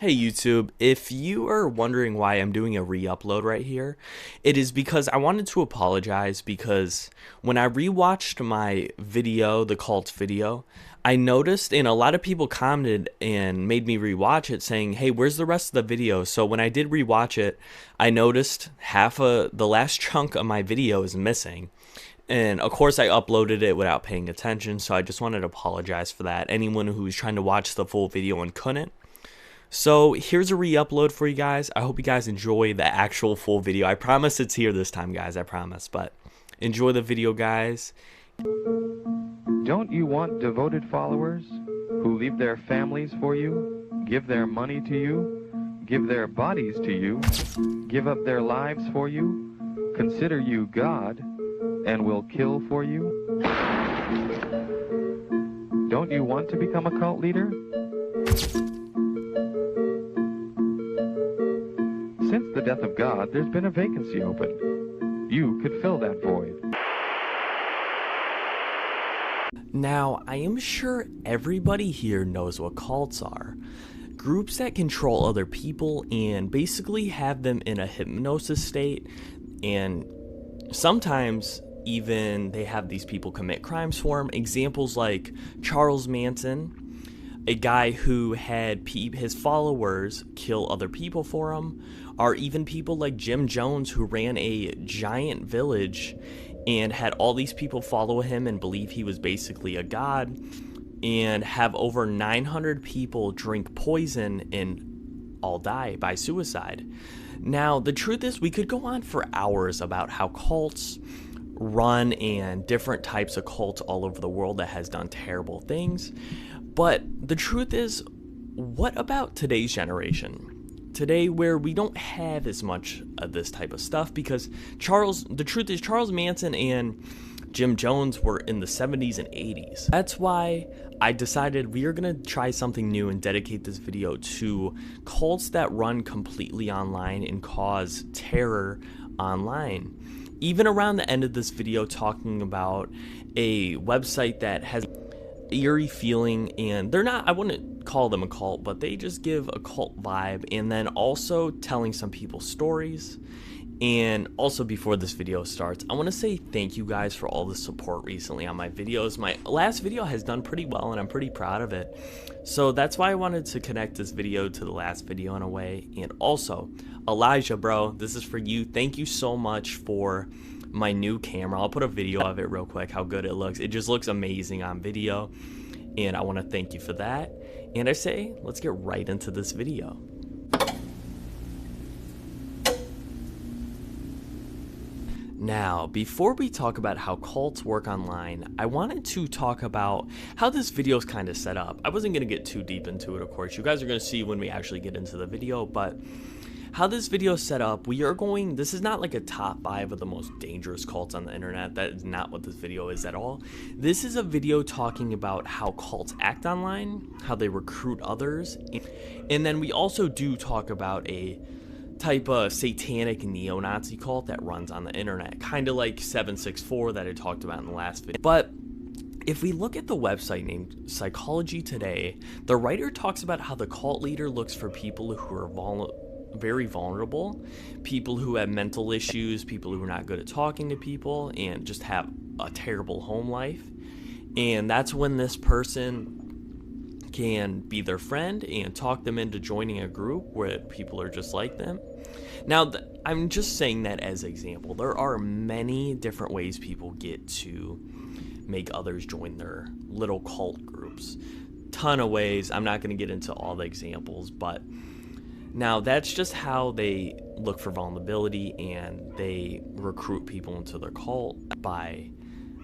Hey YouTube, if you are wondering why I'm doing a re-upload right here, it is because I wanted to apologize because when I rewatched my video, the cult video, I noticed and a lot of people commented and made me rewatch it saying, hey, where's the rest of the video? So when I did rewatch it, I noticed the last chunk of my video is missing. And of course I uploaded it without paying attention, so I just wanted to apologize for that. Anyone who's trying to watch the full video and couldn't. So here's a re-upload for you guys. I hope you guys enjoy the actual full video. I promise it's here this time, guys. I promise. But enjoy the video, guys. Don't you want devoted followers who leave their families for you, give their money to you, give their bodies to you, give up their lives for you, consider you God, and will kill for you? Don't you want to become a cult leader? Since the death of God, there's been a vacancy open. You could fill that void. Now, I am sure everybody here knows what cults are. Groups that control other people and basically have them in a hypnosis state, and sometimes even they have these people commit crimes for them. Examples like Charles Manson, a guy who had his followers kill other people for him, or even people like Jim Jones, who ran a giant village and had all these people follow him and believe he was basically a god, and have over 900 people drink poison and all die by suicide. Now, the truth is, we could go on for hours about how cults run and different types of cults all over the world that has done terrible things. But the truth is, what about today's generation? Today, where we don't have as much of this type of stuff, because the truth is, Charles Manson and Jim Jones were in the 70s and 80s. That's why I decided we are going to try something new and dedicate this video to cults that run completely online and cause terror online. Even around the end of this video, talking about a website that has eerie feeling, and I wouldn't call them a cult, but they just give a cult vibe, and then also telling some people's stories. And also, before this video starts, I want to say thank you guys for all the support recently on my videos. My last video has done pretty well and I'm pretty proud of it, so that's why I wanted to connect this video to the last video in a way. And also, Elijah, bro, this is for you. Thank you so much for my new camera. I'll put a video of it real quick, how good it looks. It just looks amazing on video, and I want to thank you for that. And I say, let's get right into this video. Now, before we talk about how cults work online, I wanted to talk about how this video is kind of set up. I wasn't going to get too deep into it, of course. You guys are going to see when we actually get into the video, but how this video is set up, this is not like a top 5 of the most dangerous cults on the internet. That is not what this video is at all. This is a video talking about how cults act online, how they recruit others, and then we also do talk about a type of satanic neo-Nazi cult that runs on the internet, kind of like 764 that I talked about in the last video. But if we look at the website named Psychology Today, the writer talks about how the cult leader looks for people who are very vulnerable, people who have mental issues, people who are not good at talking to people, and just have a terrible home life. And that's when this person can be their friend and talk them into joining a group where people are just like them. Now, I'm just saying that as an example. There are many different ways people get to make others join their little cult groups. Ton of ways. I'm not going to get into all the examples, but now that's just how they look for vulnerability, and they recruit people into their cult by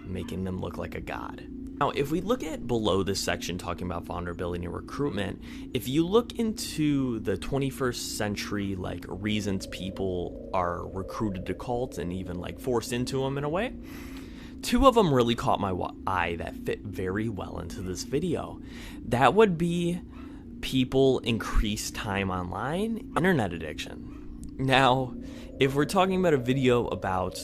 making them look like a god. Now, if we look at below this section talking about vulnerability and recruitment, if you look into the 21st century, like reasons people are recruited to cults and even like forced into them in a way, 2 of them really caught my eye that fit very well into this video. That would be people increase time online, internet addiction. Now, if we're talking about a video about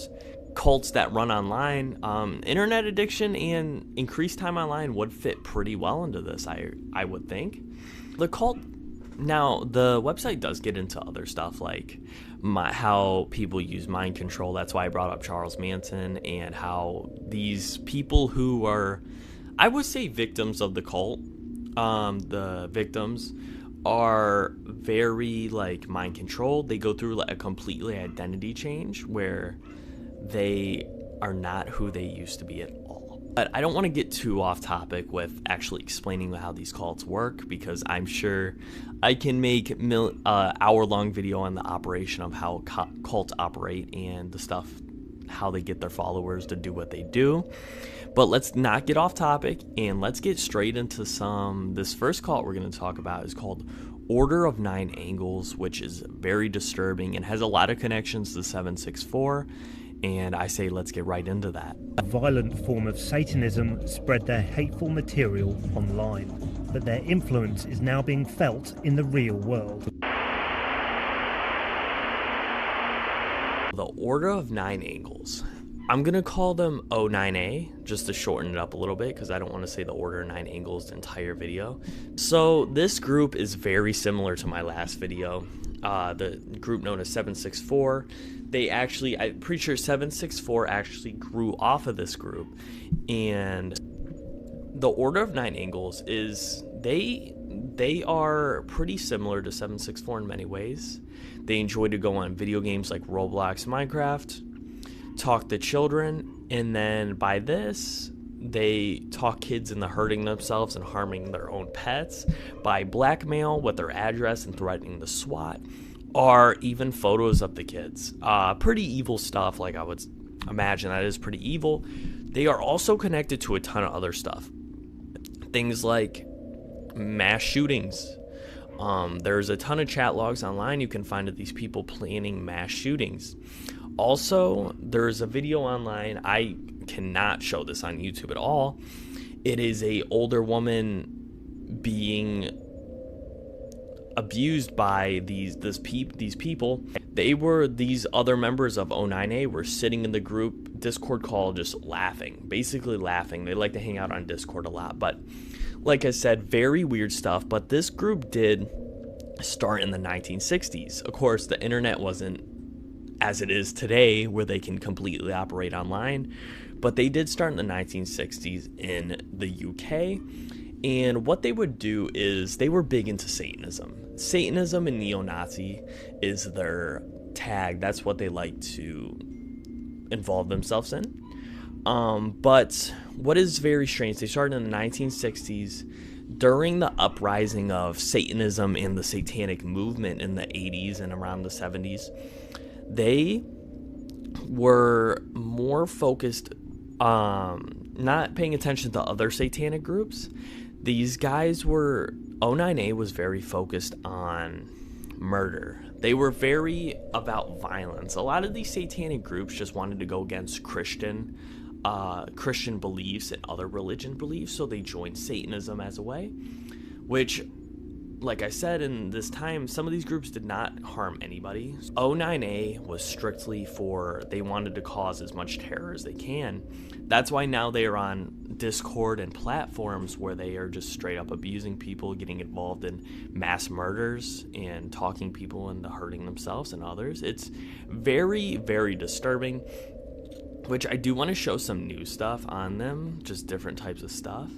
cults that run online, internet addiction and increased time online would fit pretty well into this, I would think. The cult Now, the website does get into other stuff like how people use mind control. That's why I brought up Charles Manson, and how these people who are, I would say, victims of the cult, the victims are very like mind controlled. They go through like a completely identity change where they are not who they used to be at all. But I don't want to get too off topic with actually explaining how these cults work, because I'm sure I can make hour-long video on the operation of how cults operate and the stuff, how they get their followers to do what they do. But let's not get off topic, and let's get straight into this first cult we're going to talk about is called Order of Nine Angles, which is very disturbing and has a lot of connections to 764. And I say let's get right into that. A violent form of Satanism spread their hateful material online, but their influence is now being felt in the real world. The Order of Nine Angles. I'm going to call them O9A, just to shorten it up a little bit, because I don't want to say the Order of Nine Angles the entire video. So this group is very similar to my last video. The group known as 764. They actually, I'm pretty sure 764 actually grew off of this group. And the Order of Nine Angles is, they are pretty similar to 764 in many ways. They enjoy to go on video games like Roblox, Minecraft, talk to children, and then by this, they talk kids into hurting themselves and harming their own pets by blackmail with their address and threatening the SWAT, or even photos of the kids. Pretty evil stuff, like I would imagine that is pretty evil. They are also connected to a ton of other stuff. Things like mass shootings. There's a ton of chat logs online you can find of these people planning mass shootings. Also, there's a video online, I cannot show this on YouTube at all. It is a older woman being abused by these people. These other members of O9A were sitting in the group Discord call just laughing, basically laughing. They like to hang out on Discord a lot, but like I said, very weird stuff. But this group did start in the 1960s. Of course, the internet wasn't as it is today, where they can completely operate online, but they did start in the 1960s in the UK. And what they would do is they were big into Satanism. Satanism and neo-Nazi is their tag. That's what they like to involve themselves in. But what is very strange, they started in the 1960s during the uprising of Satanism and the satanic movement in the 80s and around the 70s. They were more focused, not paying attention to other satanic groups. These guys O9A was very focused on murder. They were very about violence. A lot of these satanic groups just wanted to go against Christian beliefs and other religion beliefs, so they joined Satanism as a way, which, like I said, in this time, some of these groups did not harm anybody. O9A was strictly they wanted to cause as much terror as they can. That's why now they are on Discord and platforms where they are just straight up abusing people, getting involved in mass murders, and talking people into hurting themselves and others. It's very, very disturbing, which I do want to show some new stuff on them, just different types of stuff.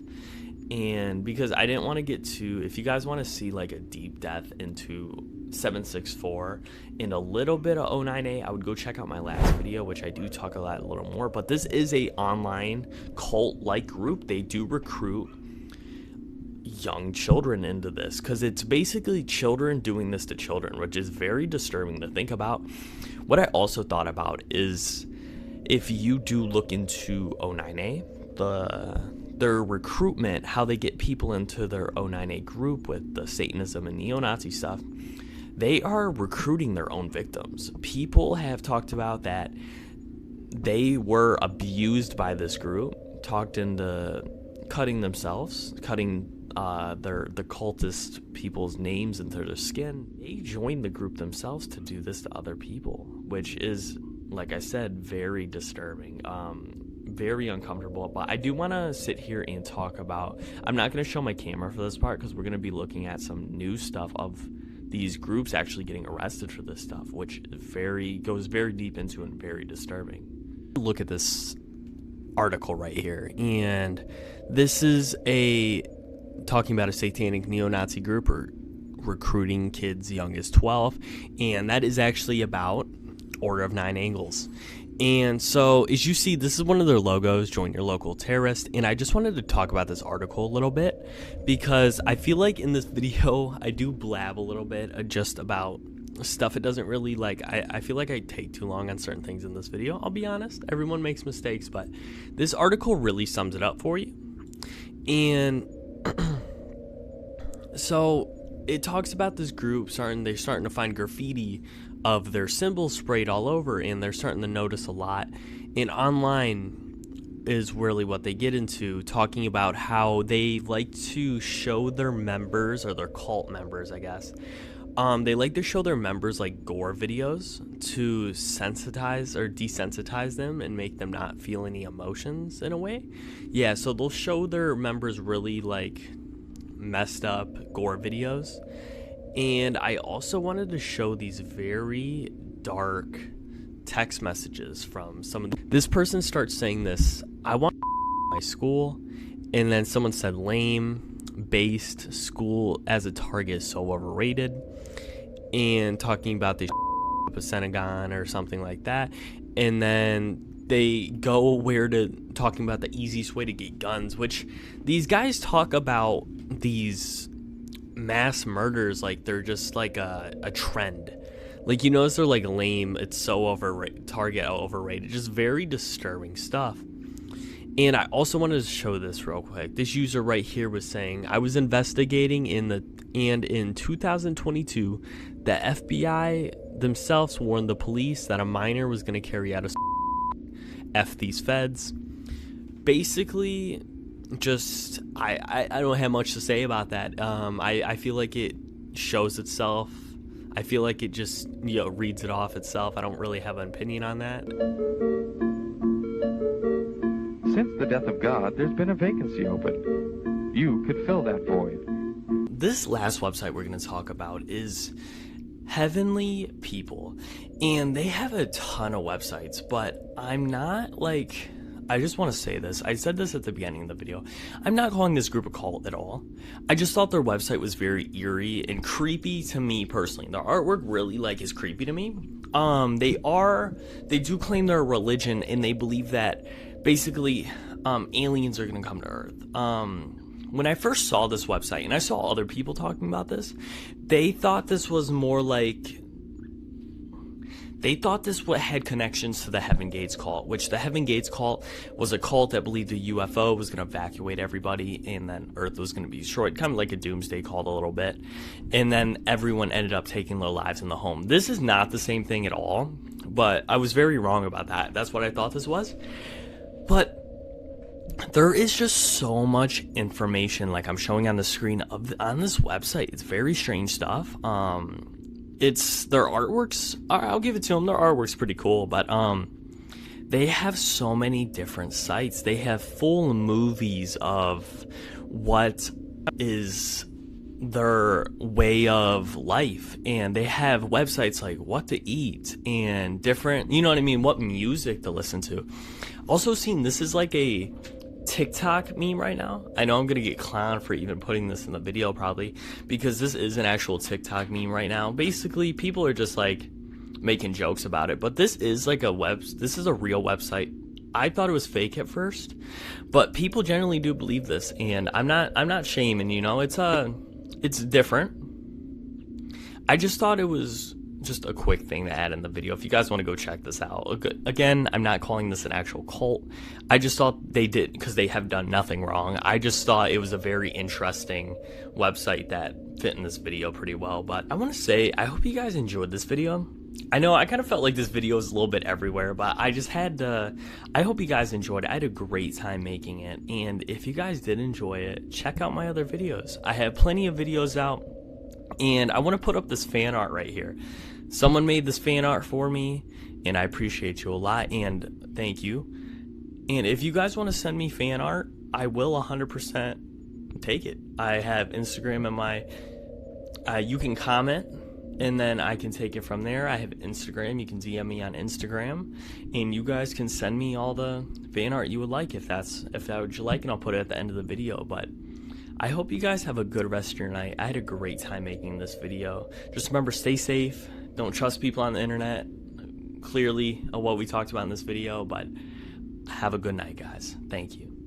And because I didn't want to get too, if you guys want to see like a deep depth into 764 and a little bit of O9A, I would go check out my last video, which I do talk about a little more. But this is a online cult-like group. They do recruit young children into this, because it's basically children doing this to children, which is very disturbing to think about. What I also thought about is, if you do look into O9A, their recruitment, how they get people into their O9A group with the Satanism and neo-Nazi stuff, they are recruiting their own victims. People have talked about that they were abused by this group, talked into cutting the cultist people's names into their skin. They joined the group themselves to do this to other people, which is, like I said, very disturbing. very uncomfortable, but I do want to sit here and talk about, I'm not going to show my camera for this part because we're going to be looking at some new stuff of these groups actually getting arrested for this stuff, which goes very deep into and very disturbing. Look at this article right here, and this is talking about a satanic neo-Nazi group recruiting kids young as 12, and that is actually about Order of Nine Angles. And so, as you see, this is one of their logos, join your local terrorist, and I just wanted to talk about this article a little bit, because I feel like in this video, I do blab a little bit just about stuff it doesn't really, I feel like I take too long on certain things in this video, I'll be honest. Everyone makes mistakes, but this article really sums it up for you. And so, it talks about this group they're starting to find graffiti of their symbols sprayed all over, and they're starting to notice a lot. And online is really what they get into, talking about how they like to show their members, or their cult members, I guess. They like to show their members like gore videos to sensitize or desensitize them and make them not feel any emotions in a way. Yeah, so they'll show their members really like messed up gore videos. And I also wanted to show these very dark text messages from some of this person starts saying this, I want my school, and then someone said lame, based, school as a target is so overrated, and talking about the Pentagon or something like that. And then they go talking about the easiest way to get guns, which these guys talk about these mass murders like they're just like a trend. Like, you notice they're like lame, it's so overrated, just very disturbing stuff. And I also wanted to show this real quick. This user right here was saying, I was investigating in 2022, the FBI themselves warned the police that a minor was going to carry out a F these feds. Basically, just I don't have much to say about that. I feel like it shows itself. I feel like it just reads it off itself. I don't really have an opinion on that. Since the death of God, there's been a vacancy open. You could fill that void. This last website we're going to talk about is Heavenly People, and they have a ton of websites, but I'm not like, I just want to say this. I said this at the beginning of the video. I'm not calling this group a cult at all. I just thought their website was very eerie and creepy to me personally. Their artwork really is creepy to me. They do claim they're a religion, and they believe that basically aliens are going to come to Earth. When I first saw this website, and I saw other people talking about this, they thought this was more like, they thought this had connections to the Heaven Gates cult, which the Heaven Gates cult was a cult that believed the UFO was going to evacuate everybody, and then Earth was going to be destroyed, kind of like a doomsday cult a little bit, and then everyone ended up taking their lives in the home. This is not the same thing at all, but I was very wrong about that. That's what I thought this was. But there is just so much information, like I'm showing on the screen on this website. It's very strange stuff. It's their artworks. I'll give it to them. Their artwork's pretty cool, but they have so many different sites. They have full movies of what is their way of life, and they have websites like what to eat and different, what music to listen to. Also seen, this is like a TikTok meme right now. I know I'm gonna get clowned for even putting this in the video probably, because this is an actual TikTok meme right now. Basically, people are just like making jokes about it, but this is like this is a real website. I thought it was fake at first, but people generally do believe this, and I'm not shaming, it's different. I just thought it was just a quick thing to add in the video. If you guys want to go check this out. Again, I'm not calling this an actual cult. I just thought they did, because they have done nothing wrong. I just thought it was a very interesting website that fit in this video pretty well. But I want to say, I hope you guys enjoyed this video. I know I kind of felt like this video was a little bit everywhere, but I just had to, I hope you guys enjoyed it. I had a great time making it, and if you guys did enjoy it, check out my other videos. I have plenty of videos out, and I want to put up this fan art right here. Someone made this fan art for me, and I appreciate you a lot, and thank you. And if you guys want to send me fan art, I will 100% take it. I have Instagram in my... you can comment, and then I can take it from there. I have Instagram. You can DM me on Instagram, and you guys can send me all the fan art you would like if that would you like, and I'll put it at the end of the video. But I hope you guys have a good rest of your night. I had a great time making this video. Just remember, stay safe. Don't trust people on the internet. Clearly, what we talked about in this video, but have a good night, guys. Thank you.